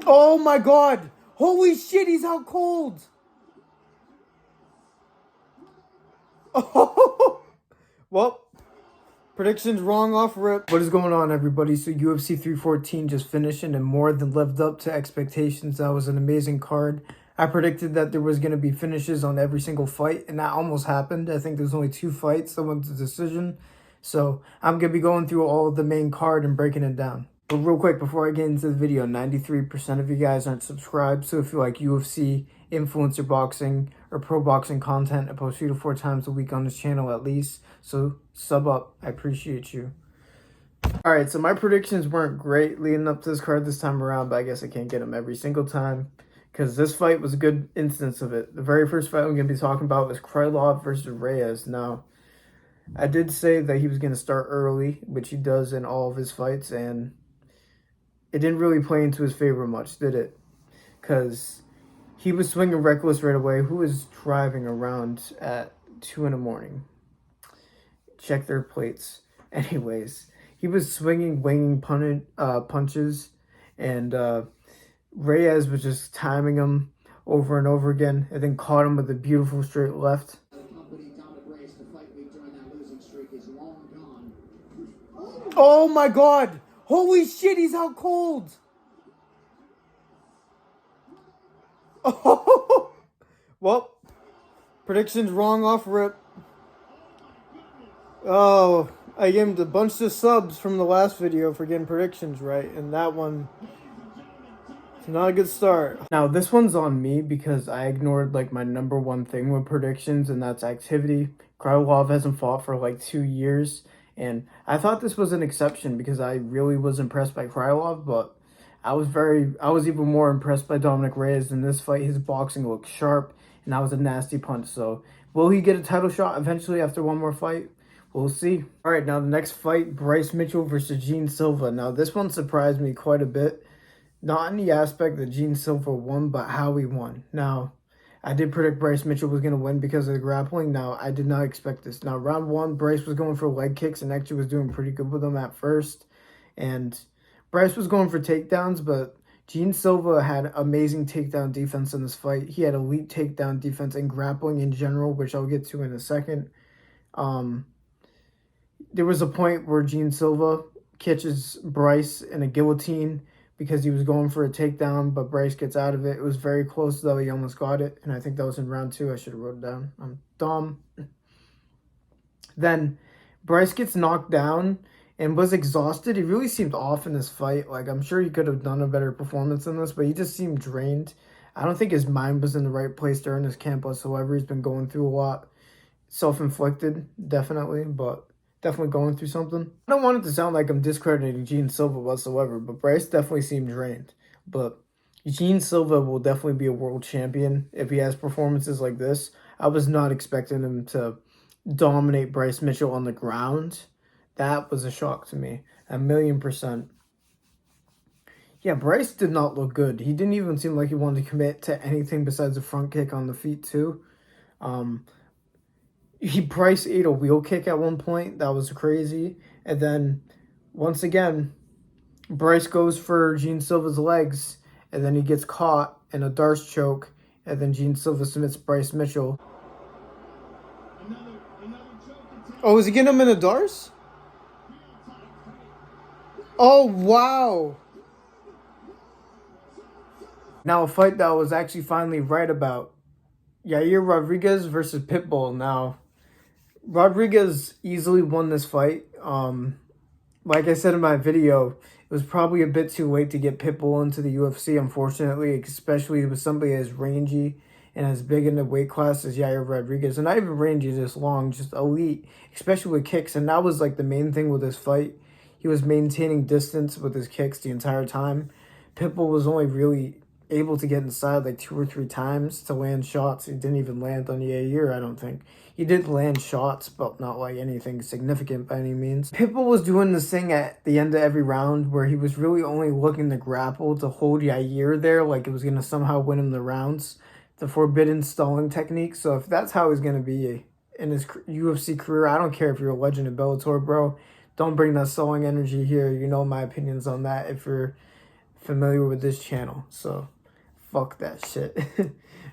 Oh my god! Holy shit, he's out cold! Oh, well, predictions wrong off rip. What is going on, everybody? So UFC 314 just finished and more than lived up to expectations. That was an amazing card. I predicted that there was going to be finishes on every single fight, and that almost happened. I think there's only 2 fights that went to decision. So I'm going to be going through all of the main card and breaking it down. But real quick, before I get into the video, 93% of you guys aren't subscribed. So if you like UFC, influencer boxing, or pro boxing content, I post 3 to 4 times a week on this channel at least. So sub up. I appreciate you. Alright, so my predictions weren't great leading up to this card this time around, but I guess I can't get them every single time, because this fight was a good instance of it. The very first fight I'm going to be talking about was Krylov versus Reyes. Now, I did say that he was going to start early, which he does in all of his fights, and it didn't really play into his favor much, did it? Because he was swinging reckless right away. Who is driving around at 2 in the morning? Check their plates. Anyways, he was swinging, winging punches, and Reyes was just timing him over and over again, and then caught him with a beautiful straight left. Oh my god! Holy shit, he's out cold! Oh, well, predictions wrong off rip. Oh, I gave him a bunch of subs from the last video for getting predictions right, and that one, it's not a good start. Now, this one's on me because I ignored like my #1 thing with predictions, and that's activity. Krylov hasn't fought for like 2 years, and I thought this was an exception because I really was impressed by Krylov, but I was even more impressed by Dominic Reyes in this fight. His boxing looked sharp, and that was a nasty punch. So, will he get a title shot eventually after one more fight? We'll see. All right, now the next fight, Bryce Mitchell versus Gene Silva. Now, this one surprised me quite a bit. Not in the aspect that Gene Silva won, but how he won. Now, I did predict Bryce Mitchell was going to win because of the grappling. Now, I did not expect this. Now, round 1, Bryce was going for leg kicks and actually was doing pretty good with them at first. And Bryce was going for takedowns, but Gene Silva had amazing takedown defense in this fight. He had elite takedown defense and grappling in general, which I'll get to in a second. There was a point where Gene Silva catches Bryce in a guillotine because he was going for a takedown, but Bryce gets out of it. It was very close, though. He almost got it, and I think that was in round 2. I should have wrote it down. I'm dumb. Then Bryce gets knocked down and was exhausted. He really seemed off in this fight. Like, I'm sure he could have done a better performance in this, but he just seemed drained. I don't think his mind was in the right place during this camp whatsoever. He's been going through a lot. Self-inflicted, definitely, but definitely going through something. I don't want it to sound like I'm discrediting Gene Silva whatsoever, but Bryce definitely seemed drained. But Gene Silva will definitely be a world champion if he has performances like this. I was not expecting him to dominate Bryce Mitchell on the ground. That was a shock to me, 1,000,000%. Yeah, Bryce did not look good. He didn't even seem like he wanted to commit to anything besides a front kick on the feet too. Bryce ate a wheel kick at one point. That was crazy. And then, once again, Bryce goes for Gene Silva's legs, and then he gets caught in a Darce choke, and then Gene Silva submits Bryce Mitchell. Oh, is he getting him in a Darce? Oh, wow. Now, a fight that I was actually finally right about. Yair Rodriguez versus Pitbull. Now, Rodriguez easily won this fight. Like I said in my video, it was probably a bit too late to get Pitbull into the UFC, unfortunately, especially with somebody as rangy and as big in the weight class as Yair Rodriguez. And not even rangy this long, just elite, especially with kicks. And that was like the main thing with this fight. He was maintaining distance with his kicks the entire time. Pitbull was only really able to get inside like 2 or 3 times to land shots. He didn't even land on Yair, I don't think. He did land shots, but not like anything significant by any means. Pitbull was doing this thing at the end of every round where he was really only looking to grapple to hold Yair there, like it was going to somehow win him the rounds. The forbidden stalling technique. So if that's how he's going to be in his UFC career, I don't care if you're a legend in Bellator, bro. don't bring that sewing energy here. You know my opinions on that if you're familiar with this channel. So fuck that shit.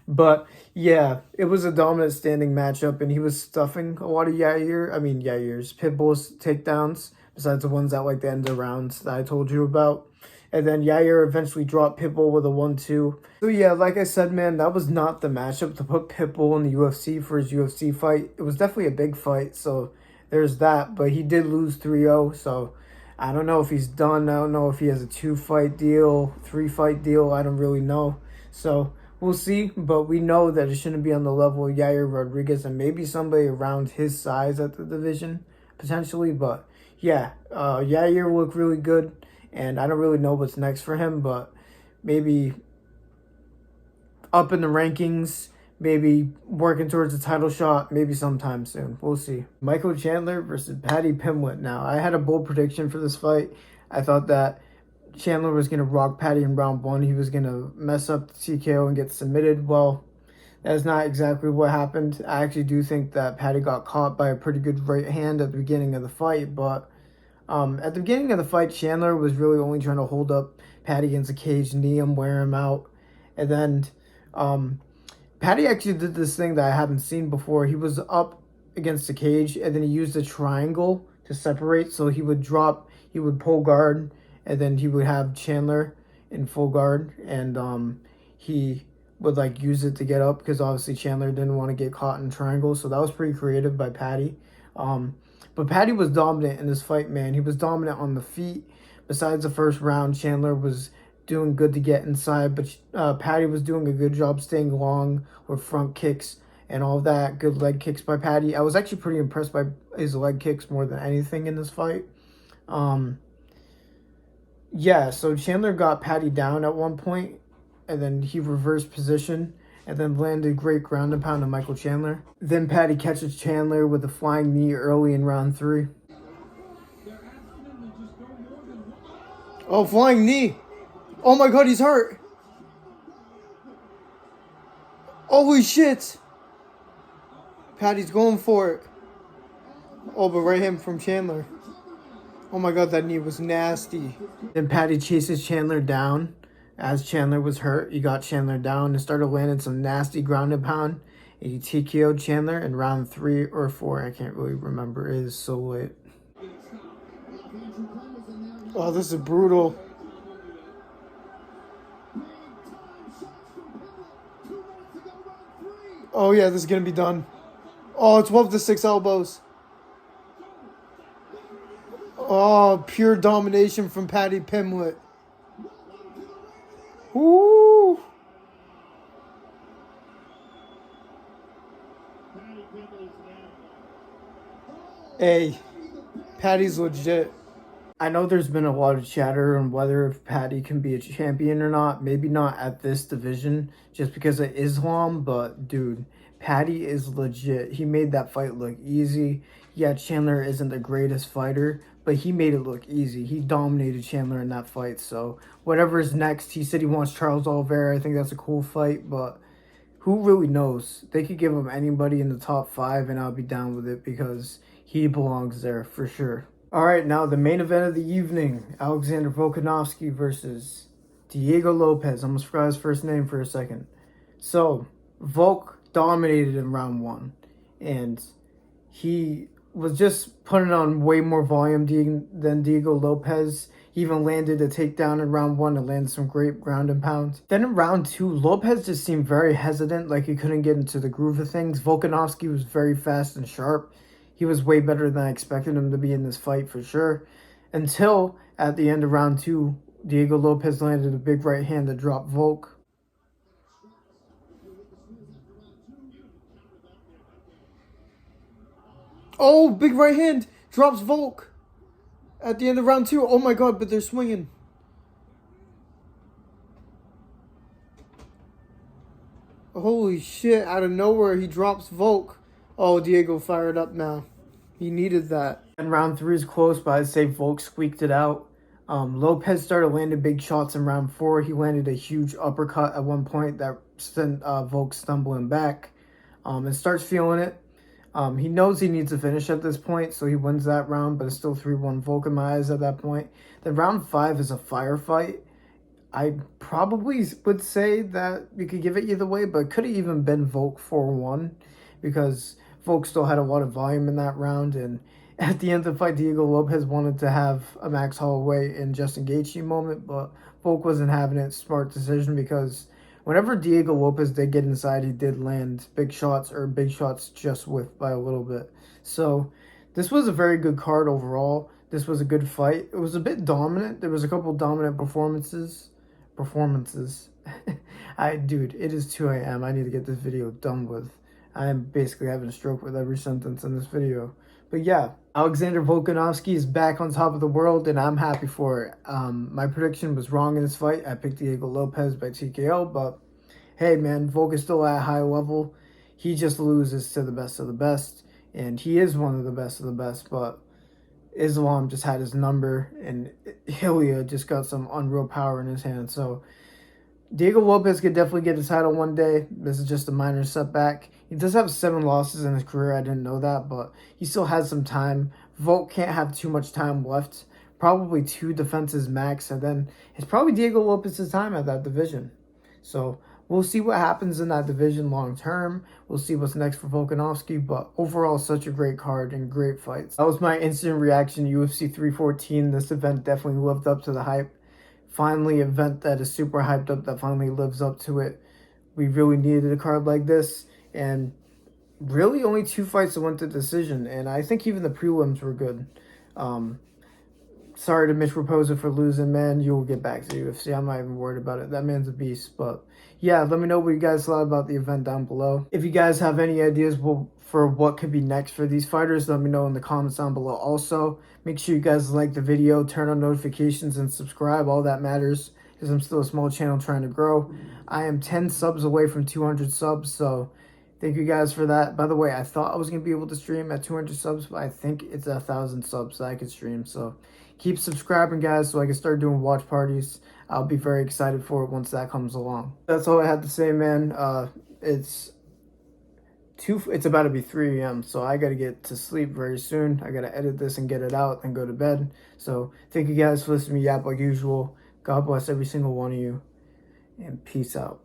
But yeah, it was a dominant standing matchup, and he was stuffing a lot of Yair's Pitbull's takedowns, besides the ones at like the end of rounds that I told you about. And then Yair eventually dropped Pitbull with a 1-2. So yeah, like I said, man, that was not the matchup to put Pitbull in the UFC for his UFC fight. It was definitely a big fight, so there's that. But he did lose 3-0, so I don't know if he's done. I don't know if he has a 2-fight deal, 3-fight deal. I don't really know. So we'll see. But we know that it shouldn't be on the level of Yair Rodriguez and maybe somebody around his size at the division, potentially. But yeah, Yair looked really good. And I don't really know what's next for him, but maybe up in the rankings, maybe working towards a title shot, maybe sometime soon. We'll see. Michael Chandler versus Paddy Pimblett. Now, I had a bold prediction for this fight. I thought that Chandler was going to rock Paddy in round 1. He was going to mess up the TKO and get submitted. Well, that's not exactly what happened. I actually do think that Paddy got caught by a pretty good right hand at the beginning of the fight, but at the beginning of the fight, Chandler was really only trying to hold up Paddy against the cage, knee him, wear him out. And then Paddy actually did this thing that I haven't seen before. He was up against the cage, and then he used a triangle to separate. So he would pull guard, and then he would have Chandler in full guard. And he would like use it to get up because obviously Chandler didn't want to get caught in triangle. So that was pretty creative by Paddy. But Paddy was dominant in this fight, man. He was dominant on the feet. Besides the first round, Chandler was doing good to get inside, but Paddy was doing a good job staying long with front kicks and all that. Good leg kicks by Paddy. I was actually pretty impressed by his leg kicks more than anything in this fight. Yeah, so Chandler got Paddy down at one point, and then he reversed position and then landed great ground and pound on Michael Chandler. Then Paddy catches Chandler with a flying knee early in round 3. Oh, flying knee. Oh my god, he's hurt. Holy shit. Paddy's going for it. Oh, but right hand from Chandler. Oh my god, that knee was nasty. Then Paddy chases Chandler down. As Chandler was hurt, he got Chandler down and started landing some nasty ground and pound. And he TKO'd Chandler in round 3 or 4. I can't really remember. It is so late. Oh, this is brutal. Oh yeah, this is going to be done. Oh, 12-6 elbows. Oh, pure domination from Paddy Pimblett. Woo! Hey, Paddy's legit. I know there's been a lot of chatter on whether if Paddy can be a champion or not. Maybe not at this division just because of Islam, but dude, Paddy is legit. He made that fight look easy. Yeah, Chandler isn't the greatest fighter, but he made it look easy. He dominated Chandler in that fight. So whatever is next, he said he wants Charles Oliveira. I think that's a cool fight, but who really knows? They could give him anybody in the top 5 and I'll be down with it because he belongs there for sure. All right, now the main event of the evening, Alexander Volkanovski versus Diego Lopez. I almost forgot his first name for a second. So Volk dominated in round 1, and he was just putting on way more volume than Diego Lopez. He even landed a takedown in round 1 and landed some great ground and pound. Then in round 2, Lopez just seemed very hesitant, like he couldn't get into the groove of things. Volkanovski was very fast and sharp. He was way better than I expected him to be in this fight for sure. Until at the end of round 2, Diego Lopez landed a big right hand that dropped Volk. Oh, big right hand drops Volk at the end of round 2. Oh my god, but they're swinging. Holy shit, out of nowhere he drops Volk. Oh, Diego fired up now. He needed that. And round 3 is close, but I'd say Volk squeaked it out. Lopez started landing big shots in round 4. He landed a huge uppercut at one point that sent Volk stumbling back. And starts feeling it. He knows he needs to finish at this point, so he wins that round, but it's still 3-1 Volk in my eyes at that point. Then round 5 is a firefight. I probably would say that you could give it either way, but it could have even been Volk 4-1 because Volk still had a lot of volume in that round. And at the end of the fight, Diego Lopez wanted to have a Max Holloway and Justin Gaethje moment, but Volk wasn't having it. Smart decision because whenever Diego Lopez did get inside, he did land big shots or big shots just with by a little bit. So this was a very good card overall. This was a good fight. It was a bit dominant. There was a couple dominant performances. Dude, it is 2 a.m. I need to get this video done with. I am basically having a stroke with every sentence in this video. But yeah, Alexander Volkanovski is back on top of the world, and I'm happy for it. My prediction was wrong in this fight. I picked Diego Lopez by TKO, but hey, man, Volk is still at a high level. He just loses to the best of the best, and he is one of the best of the best, but Islam just had his number, and Hillia just got some unreal power in his hand. So Diego Lopez could definitely get his title one day. This is just a minor setback. He does have 7 losses in his career. I didn't know that, but he still has some time. Volk can't have too much time left. Probably 2 defenses max, and then it's probably Diego Lopez's time at that division. So we'll see what happens in that division long term. We'll see what's next for Volkanovski, but overall, such a great card and great fights. That was my instant reaction to UFC 314. This event definitely lived up to the hype. Finally, an event that is super hyped up, that finally lives up to it. We really needed a card like this, and really only 2 fights that went to decision, and I think even the prelims were good. Sorry to Mitch Raposa for losing, man. You'll get back to the UFC. I'm not even worried about it. That man's a beast. But yeah, let me know what you guys thought about the event down below. If you guys have any ideas for what could be next for these fighters, let me know in the comments down below. Also, make sure you guys like the video, turn on notifications, and subscribe. All that matters because I'm still a small channel trying to grow. I am 10 subs away from 200 subs, so thank you guys for that. By the way, I thought I was going to be able to stream at 200 subs, but I think it's 1,000 subs that I could stream. So keep subscribing, guys, so I can start doing watch parties. I'll be very excited for it once that comes along. That's all I had to say, man. It's about to be 3 a.m., so I got to get to sleep very soon. I got to edit this and get it out and go to bed. So thank you guys for listening to me yap like usual. God bless every single one of you, and peace out.